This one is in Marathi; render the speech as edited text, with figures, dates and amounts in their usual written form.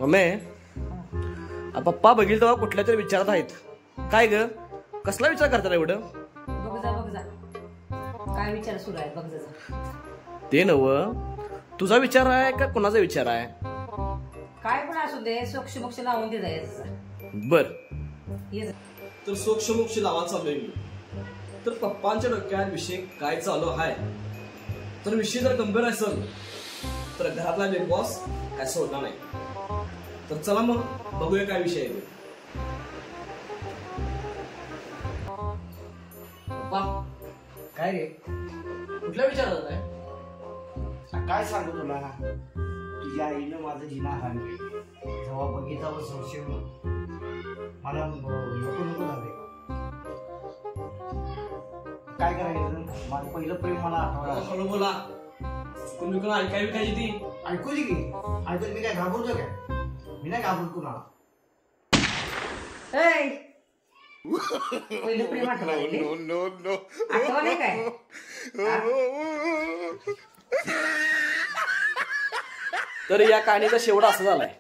मम्मी पप्पा बघील तेव्हा कुठल्या तरी विचारात आहेत. काय ग, कसला विचार करता एवढं? बघ जा काय विचार सुरू आहे बघ जा. ते नव तुझा विचार आहे का कोणाचा विचार आहे? काय पण असू दे, सोक्ष मोक्ष लावून दे जायचं. बर ये जा. तर सोक्ष मोक्ष लावा चाललोय मी. तर पप्पांच्या डोक्यात विषय काय चालू आहे, तर विषय जर गंभीर असेल तर घरातला बिग बॉस काय सोडणार नाही. तर चला मग बघूया काय विषय आहे. पप्पा काय रे, कुठल्या विचारात आहे? काय सांगू तुला, तुझ्या आईनं माझं जिना हाणले. जेव्हा बघितलं संशय मला नको नको झाले. काय करायचं, माझं पहिलं प्रेम मला आठवलं. हळू बोला, तुम्ही कोण ऐकावी काय ती ऐकू दे की. ऐकून मी काय घाबरतो काय? मी नाही घाबरत कुणाला. पहिलं प्रेम आठवलं आठवलं काय? तर या कहाणीचा शेवट असा झालाय.